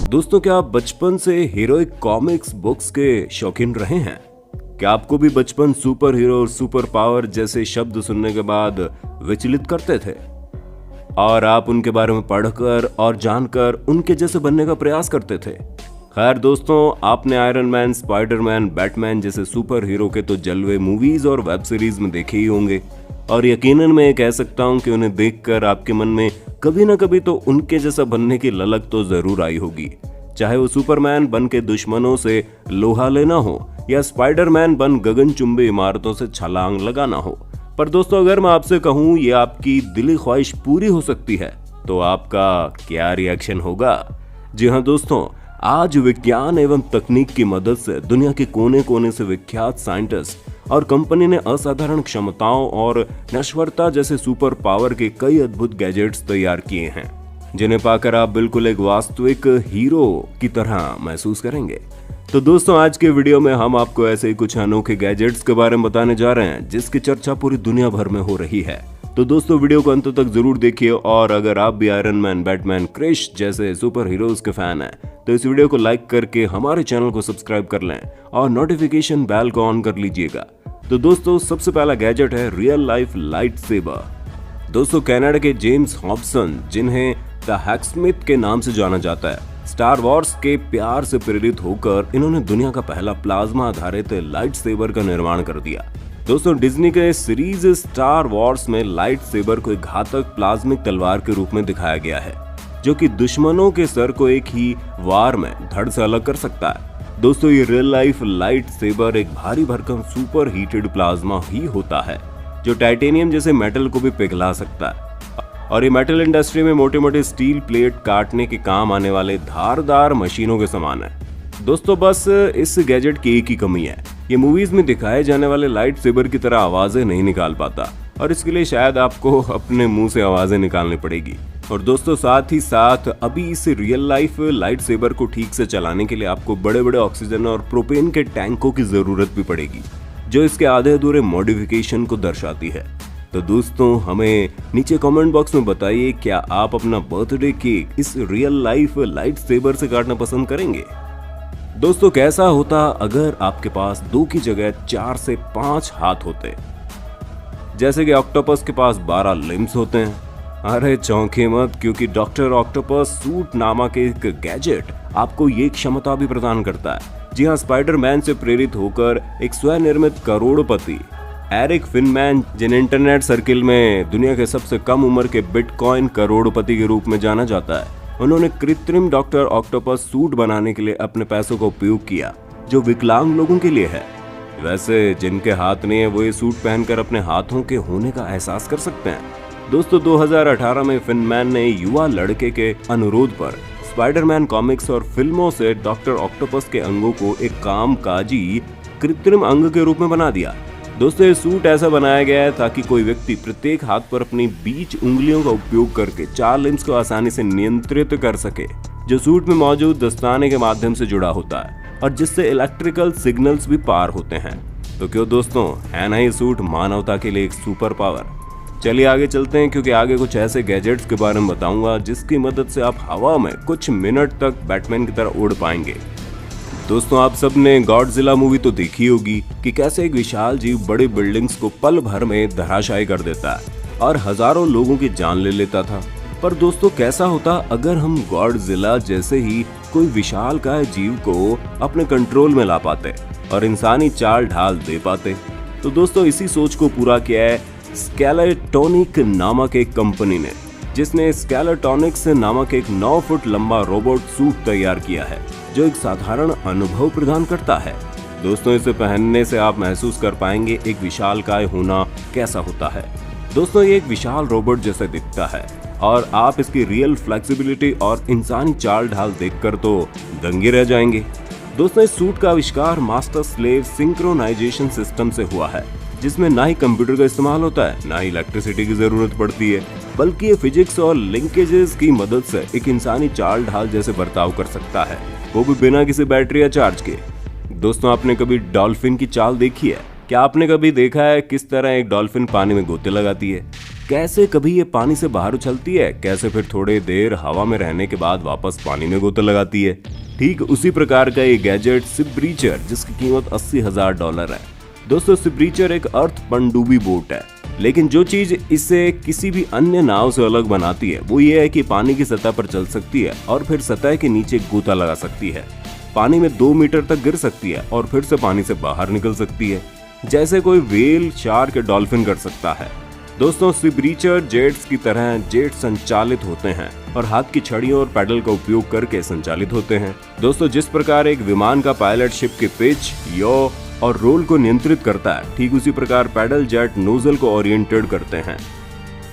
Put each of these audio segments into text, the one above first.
दोस्तों, क्या आप बचपन से हीरोइक कॉमिक्स बुक्स के शौकीन रहे हैं? क्या आपको भी बचपन सुपर हीरो और सुपर पावर जैसे शब्द सुनने के बाद विचलित करते थे और आप उनके बारे में पढ़कर और जानकर उनके जैसे बनने का प्रयास करते थे? खैर दोस्तों, आपने आयरन मैन, स्पाइडरमैन, बैटमैन जैसे सुपर हीरो के तो जलवे मूवीज और वेब सीरीज में देखे ही होंगे और यकीनन मैं कह सकता हूं कि उन्हें देखकर आपके मन में कभी ना कभी तो उनके जैसा बनने की ललक तो जरूर आई होगी। चाहे वो सुपरमैन बन के दुश्मनों से लोहा लेना हो या स्पाइडरमैन बन गगनचुंबी इमारतों से छलांग लगाना हो। पर दोस्तों, अगर मैं आपसे कहूं ये आपकी दिली ख्वाहिश पूरी हो सकती है तो आपका क्या रिएक्शन होगा? जी हाँ दोस्तों, आज विज्ञान एवं तकनीक की मदद से दुनिया के कोने कोने से विख्यात साइंटिस्ट और कंपनी ने असाधारण क्षमताओं और नश्वरता जैसे सुपर पावर के कई अद्भुत गैजेट्स तैयार किए हैं, जिन्हें पाकर आप बिल्कुल एक वास्तविक हीरो की तरह महसूस करेंगे। तो दोस्तों, आज के वीडियो में हम आपको ऐसे ही कुछ अनोखे गैजेट्स के बारे में बताने जा रहे हैं जिसकी चर्चा पूरी दुनिया भर में हो रही है। तो दोस्तों, वीडियो को अंत तक जरूर देखिए और अगर आप भी आयरन मैन, बैटमैन, क्रिश जैसे सुपर हीरोज के फैन हैं तो इस वीडियो को लाइक करके हमारे चैनल को सब्सक्राइब कर लें और नोटिफिकेशन बेल को ऑन कर लीजिएगा। तो दोस्तों, सबसे पहला गैजेट है रियल लाइफ लाइट सेबर। दोस्तों, कनाडा के जेम्स हॉब्सन, जिन्हें द हैक्समिथ के नाम से जाना जाता है, स्टार वॉर्स के प्यार से प्रेरित होकर इन्होंने दुनिया का पहला प्लाज्मा आधारित लाइट सेबर का निर्माण कर दिया। दोस्तों, डिज्नी के सीरीज स्टार वॉर्स में लाइट सेबर को एक घातक प्लाज्मिक तलवार के रूप में दिखाया गया है जो कि दुश्मनों के सर को एक ही वार में धड़ से अलग कर सकता है। दोस्तों, ये रियल लाइफ लाइट सेबर एक भारी भरकम सुपर हीटेड प्लाज्मा ही होता है जो टाइटेनियम जैसे मेटल को भी पिघला सकता है और ये मेटल इंडस्ट्री में मोटे मोटे स्टील प्लेट काटने के काम आने वाले धारदार मशीनों के समान है। दोस्तों, बस इस गैजेट की एक ही कमी है, ये मूवीज में दिखाए जाने वाले लाइट सेबर की तरह आवाजें नहीं निकाल पाता और इसके लिए शायद आपको अपने मुंह से आवाजें निकालनी पड़ेगी। और दोस्तों, साथ ही साथ अभी इस रियल लाइफ लाइट सेबर को ठीक से चलाने के लिए आपको बड़े बड़े ऑक्सीजन और प्रोपेन के टैंकों की जरूरत भी पड़ेगी जो इसके आधे अधूरे मॉडिफिकेशन को दर्शाती है। तो दोस्तों, हमें नीचे कमेंट बॉक्स में बताइए, क्या आप अपना बर्थडे केक इस रियल लाइफ लाइट सेबर से काटना पसंद करेंगे? दोस्तों, कैसा होता अगर आपके पास 2 की जगह 4 से 5 हाथ होते? जैसे कि ऑक्टोपस के पास 12 लिम्स होते हैं। अरे चौंके मत, क्योंकि डॉक्टर ऑक्टोपस सूट नामक एक गैजेट आपको ये क्षमता भी प्रदान करता है। जी हाँ, स्पाइडरमैन से प्रेरित होकर एक स्वनिर्मित करोड़पति एरिक फिनमैन, जिन्हें इंटरनेट सर्किल में दुनिया के सबसे कम उम्र के बिटकॉइन करोड़पति के रूप में जाना जाता है, उन्होंने कृत्रिम डॉक्टर ऑक्टोपस सूट बनाने के लिए अपने पैसों का उपयोग किया जो विकलांग लोगों के लिए है। वैसे जिनके हाथ नहीं है वो ये सूट पहनकर अपने हाथों के होने का एहसास कर सकते हैं। दोस्तों, 2018 में फिनमैन ने युवा लड़के के अनुरोध पर स्पाइडरमैन कॉमिक्स और फिल्मों से डॉक्टर ऑक्टोपस के अंगों को एक कामकाजी कृत्रिम अंग के रूप में बना दिया। दोस्तों, ये सूट ऐसा बनाया गया है ताकि कोई व्यक्ति प्रत्येक हाथ पर अपनी बीच उंगलियों का उपयोग करके 4 लिम्स को आसानी से नियंत्रित कर सके, जो सूट में मौजूद दस्ताने के माध्यम से जुड़ा होता है और जिससे इलेक्ट्रिकल सिग्नल्स भी पार होते हैं। तो क्यों दोस्तों, है ना ये सूट मानवता के लिए एक सुपर पावर? चलिए आगे चलते हैं, क्योंकि आगे कुछ ऐसे गैजेट्स के बारे में बताऊंगा जिसकी मदद से आप हवा में कुछ मिनट तक बैटमैन की तरह उड़ पाएंगे। दोस्तों, आप सबने गॉडजिला मूवी तो देखी होगी कि कैसे एक विशाल जीव बड़ी बिल्डिंग्स को पल भर में धराशायी कर देता है और हजारों लोगों की जान ले लेता था। पर दोस्तों, कैसा होता अगर हम गॉडजिला जैसे ही कोई विशालकाय जीव को अपने कंट्रोल में ला पाते और इंसानी चाल ढाल दे पाते? तो दोस्तों, इसी सोच को पूरा किया है स्केलेटोनिक नामक एक कंपनी ने, जिसने स्केलेटोनिक्स नामक एक 9 फुट लंबा रोबोट सूट तैयार किया है जो एक साधारण अनुभव प्रदान करता है। दोस्तों, इसे पहनने से आप महसूस कर पाएंगे एक विशालकाय होना कैसा होता है। दोस्तों, ये एक विशाल रोबोट जैसा दिखता है और आप इसकी रियल फ्लेक्सिबिलिटी और इंसानी चाल ढाल देखकर तो दंगे रह जाएंगे। दोस्तों, इस सूट का आविष्कार मास्टर स्लेव सिंक्रोनाइजेशन सिस्टम से हुआ है, जिसमें ना ही कंप्यूटर का इस्तेमाल होता है, ना ही इलेक्ट्रिसिटी की जरूरत पड़ती है, बल्कि ये फिजिक्स और लिंकेजेस की मदद से एक इंसानी चाल ढाल जैसे बर्ताव कर सकता है, वो भी बिना किसी बैटरी या चार्ज के। दोस्तों, आपने कभी डॉल्फिन की चाल देखी है? क्या आपने कभी देखा है किस तरह एक डॉल्फिन पानी में गोते लगाती है? कैसे कभी ये पानी से बाहर उछलती है, कैसे फिर थोड़ी देर हवा में रहने के बाद वापस पानी में गोता लगाती है। ठीक उसी प्रकार का ये गैजेट शिप ब्रीचर, जिसकी कीमत $80,000 है। दोस्तों शिप ब्रीचर एक अर्थ पनडुब्बी बोट है, लेकिन जो चीज इसे किसी भी अन्य नाव से अलग बनाती है वो ये है कि पानी की सतह पर चल सकती है और फिर सतह के नीचे गोता लगा सकती है, पानी में 2 मीटर तक गिर सकती है और फिर से पानी से बाहर निकल सकती है, जैसे कोई व्हेल, शार्क या डॉल्फिन कर सकता है। दोस्तों शिप ब्रीचर जेट्स की तरह जेट संचालित होते हैं और हाथ की छड़ियों और पैडल का उपयोग करके संचालित होते हैं। दोस्तों जिस प्रकार एक विमान का पायलट शिप के पिच, यौ और रोल को नियंत्रित करता है, ठीक उसी प्रकार पैडल जेट नोजल को ओरिएंटेड करते हैं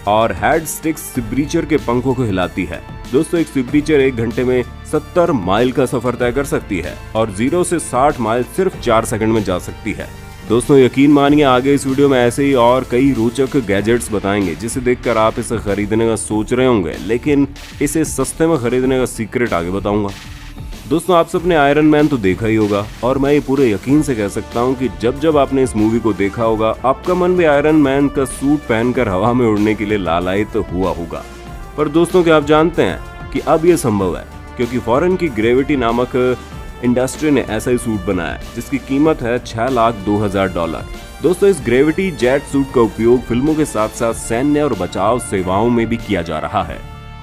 और हेड स्टिक्स शिप ब्रीचर के पंखों को हिलाती है। दोस्तों एक शिप ब्रीचर 1 घंटे में 70 माइल का सफर तय कर सकती है और 0 से 60 माइल सिर्फ 4 सेकंड में जा सकती है। दोस्तों यकीन मानिए आगे इस वीडियो में ऐसे ही और कई रोचक गैजेट्स बताएंगे जिसे देखकर आप इसे खरीदने का सोच रहे होंगे, लेकिन इसे सस्ते में खरीदने का सीक्रेट आगे बताऊंगा। दोस्तों आप सबने आयरन मैन तो देखा ही होगा और मैं ये पूरे यकीन से कह सकता हूँ कि जब जब आपने इस मूवी को देखा होगा आपका मन भी आयरन मैन का सूट पहनकर हवा में उड़ने के लिए लालायित हुआ होगा। पर दोस्तों क्या आप जानते हैं कि अब ये संभव है, क्योंकि फॉरेन की ग्रेविटी नामक इंडस्ट्री ने ऐसा ही सूट बनाया जिसकी कीमत है $6,02,000। दोस्तों इस ग्रेविटी जेट सूट का उपयोग फिल्मों के साथ साथ सैन्य और बचाव सेवाओं में भी किया जा रहा है।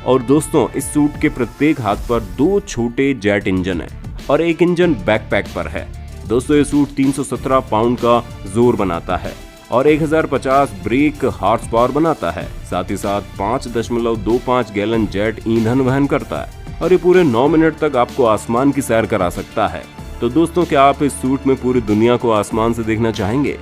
और दोस्तों इस सूट के प्रत्येक हाथ पर 2 छोटे जेट इंजन है और एक इंजन बैकपैक पर है। दोस्तों ये सूट 317 पाउंड का जोर बनाता है और 1050 ब्रेक हॉर्स पावर बनाता है। साथ ही साथ 5.25 गैलन जेट ईंधन वहन करता है और ये पूरे 9 मिनट तक आपको आसमान की सैर करा सकता है। तो दोस्तों क्या आप इस सूट में पूरी दुनिया को आसमान से देखना चाहेंगे?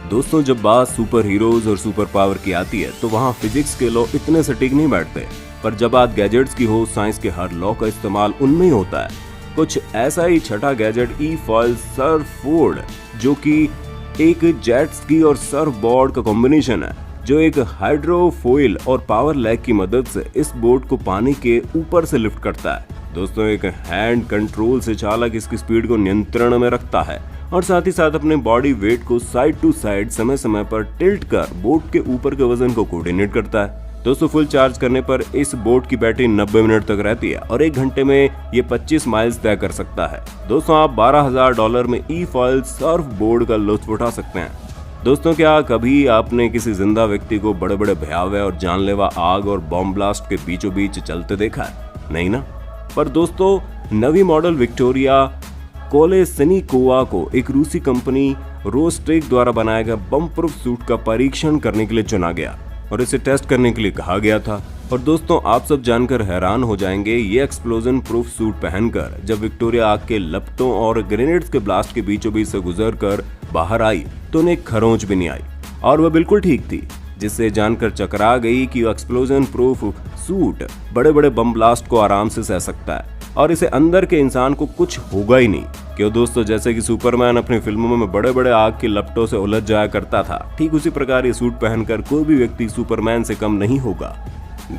दोस्तों जब बात सुपर हीरोज और सुपर पावर की आती है तो वहाँ फिजिक्स के लॉ इतने सटीक नहीं बैठते, पर जब बात गैजेट्स की हो साइंस के हर लॉ का इस्तेमाल उनमें ही होता है। कुछ ऐसा ही छठा गैजेट ई-फॉइल सर्फबोर्ड, जो कि एक जेट स्की और सर्फ बोर्ड का कॉम्बिनेशन है, जो एक हाइड्रोफोइल और पावर लैग की मदद से इस बोट को पानी के ऊपर से लिफ्ट करता है। दोस्तों एक हैंड कंट्रोल से चालक इसकी स्पीड को नियंत्रण में रखता है और साथ ही साथ अपने बॉडी वेट को साइड टू साइड समय समय पर टिल्ट कर बोट के ऊपर के वजन को कोऑर्डिनेट करता है। दोस्तों फुल चार्ज करने पर इस बोट की बैटरी 90 मिनट तक रहती है और 1 घंटे में ये 25 माइल्स तय कर सकता है। दोस्तों आप $12,000 में ई-फॉइल सर्फ बोर्ड का लुत्फ उठा सकते हैं। दोस्तों क्या कभी आपने किसी जिंदा व्यक्ति को बड़े बड़े भयावह और जानलेवा आग और बॉम्ब ब्लास्ट के बीचों बीच चलते देखा है? नहीं ना? पर दोस्तों नवी मॉडल विक्टोरिया कोलेस्निकोवा को एक रूसी कंपनी रोस्टेक द्वारा बनाया गया बम प्रूफ सूट का परीक्षण करने के लिए चुना गया और इसे टेस्ट करने के लिए कहा गया था। और दोस्तों आप सब जानकर हैरान हो जाएंगे, ये एक्सप्लोजन प्रूफ सूट पहनकर जब विक्टोरिया आग के लपटों और ग्रेनेड्स के ब्लास्ट के बीचों बीच से गुजरकर बाहर आई तो उन्हें खरोंच भी नहीं आई और वह बिल्कुल ठीक थी, जिससे जानकर चकरा गई कि एक्सप्लोजन प्रूफ सूट बड़े बड़े बम ब्लास्ट को आराम से सह सकता है और इसे अंदर के इंसान को कुछ होगा ही नहीं। क्यों दोस्तों, जैसे कि सुपरमैन अपनी फिल्मों में बड़े बड़े आग की लपटों से उलझ जाया करता था, ठीक उसी प्रकार ये सूट पहनकर कोई भी व्यक्ति सुपरमैन से कम नहीं होगा।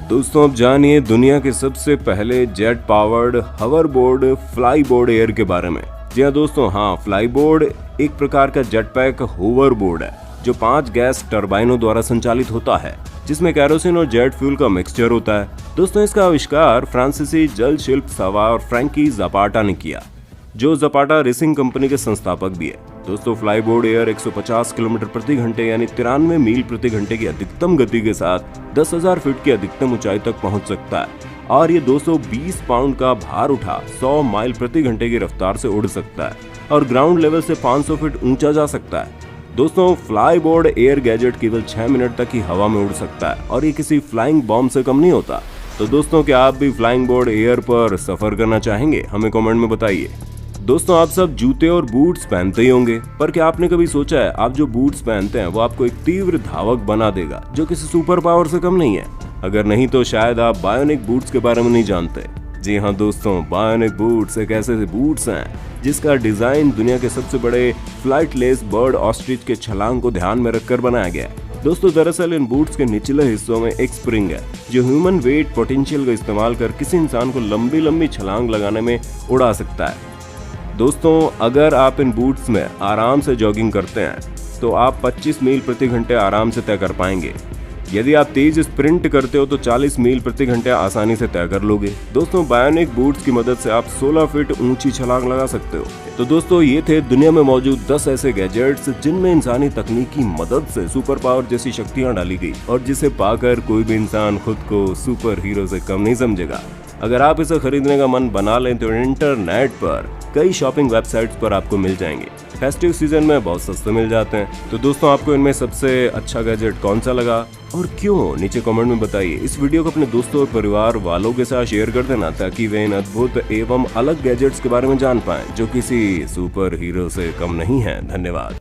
दोस्तों अब जानिए दुनिया के सबसे पहले jet powered hoverboard Flyboard Air के बारे में। जी हाँ दोस्तों, हाँ फ्लाई बोर्ड एक प्रकार का जेट पैक होवर बोर्ड है जो 5 गैस टर्बाइनों द्वारा संचालित होता है, जिसमें कैरोसिन और जेट फ्यूल का मिक्सचर होता है। दोस्तों इसका आविष्कार फ्रांसीसी जल शिल्प सवार फ्रैंकी ज़ापाटा ने किया, जो ज़ापाटा रेसिंग कंपनी के संस्थापक भी है। दोस्तों फ्लाई बोर्ड एयर 150 किलोमीटर प्रति घंटे यानी 93 मील प्रति घंटे की अधिकतम गति के साथ 10,000 फीट की अधिकतम ऊंचाई तक पहुंच सकता है और ये 220 पाउंड का भार उठा 100 माइल प्रति घंटे की रफ्तार से उड़ सकता है और ग्राउंड लेवल से 500 फीट ऊंचा जा सकता है। दोस्तों फ्लाई बोर्ड एयर गैजेट केवल 6 मिनट तक ही हवा में उड़ सकता है और ये किसी फ्लाइंग बॉम्ब से कम नहीं होता। तो दोस्तों क्या आप भी फ्लाइंग बोर्ड एयर पर सफर करना चाहेंगे? हमें कमेंट में बताइए। दोस्तों आप सब जूते और बूट्स पहनते ही होंगे, पर क्या आपने कभी सोचा है आप जो बूट्स पहनते हैं वो आपको एक तीव्र धावक बना देगा जो किसी सुपर पावर से कम नहीं है? अगर नहीं तो शायद आप बायोनिक बूट्स के बारे में नहीं जानते। जी हाँ दोस्तों, बायोनिक बूट्स एक ऐसे बूट्स हैं जिसका डिजाइन दुनिया के सबसे बड़े फ्लाइटलेस बर्ड ऑस्ट्रिच के छलांग को ध्यान में रखकर बनाया गया है। दोस्तों दरअसल इन बूट्स के निचले हिस्सों में एक स्प्रिंग है जो ह्यूमन वेट पोटेंशियल का इस्तेमाल कर किसी इंसान को लंबी लंबी छलांग लगाने में उड़ा सकता है। दोस्तों अगर आप इन बूट्स में आराम से जॉगिंग करते हैं तो आप 25 मील प्रति घंटे आराम से तय कर पाएंगे। यदि आप तेज स्प्रिंट करते हो तो 40 मील प्रति घंटे आसानी से तय कर लोगे। दोस्तों, बायोनिक बूट्स की मदद से आप 16 फीट ऊंची छलांग लगा सकते हो। तो दोस्तों, ये थे दुनिया में मौजूद 10 ऐसे गैजेट्स जिनमें इंसानी तकनीक की मदद से सुपर पावर जैसी शक्तियां डाली गई और जिसे पाकर कोई भी इंसान खुद को सुपर हीरो से कम नहीं समझेगा। अगर आप इसे खरीदने का मन बना लें तो इंटरनेट पर कई शॉपिंग वेबसाइट्स पर आपको मिल जाएंगे। फेस्टिव सीजन में बहुत सस्ते मिल जाते हैं। तो दोस्तों, आपको इनमें सबसे अच्छा गैजेट कौन सा लगा और क्यों, नीचे कमेंट में बताइए। इस वीडियो को अपने दोस्तों और परिवार वालों के साथ शेयर कर देना ताकि वे इन अद्भुत एवं अलग गैजेट्स के बारे में जान पाएं जो किसी सुपर हीरो से कम नहीं है। धन्यवाद।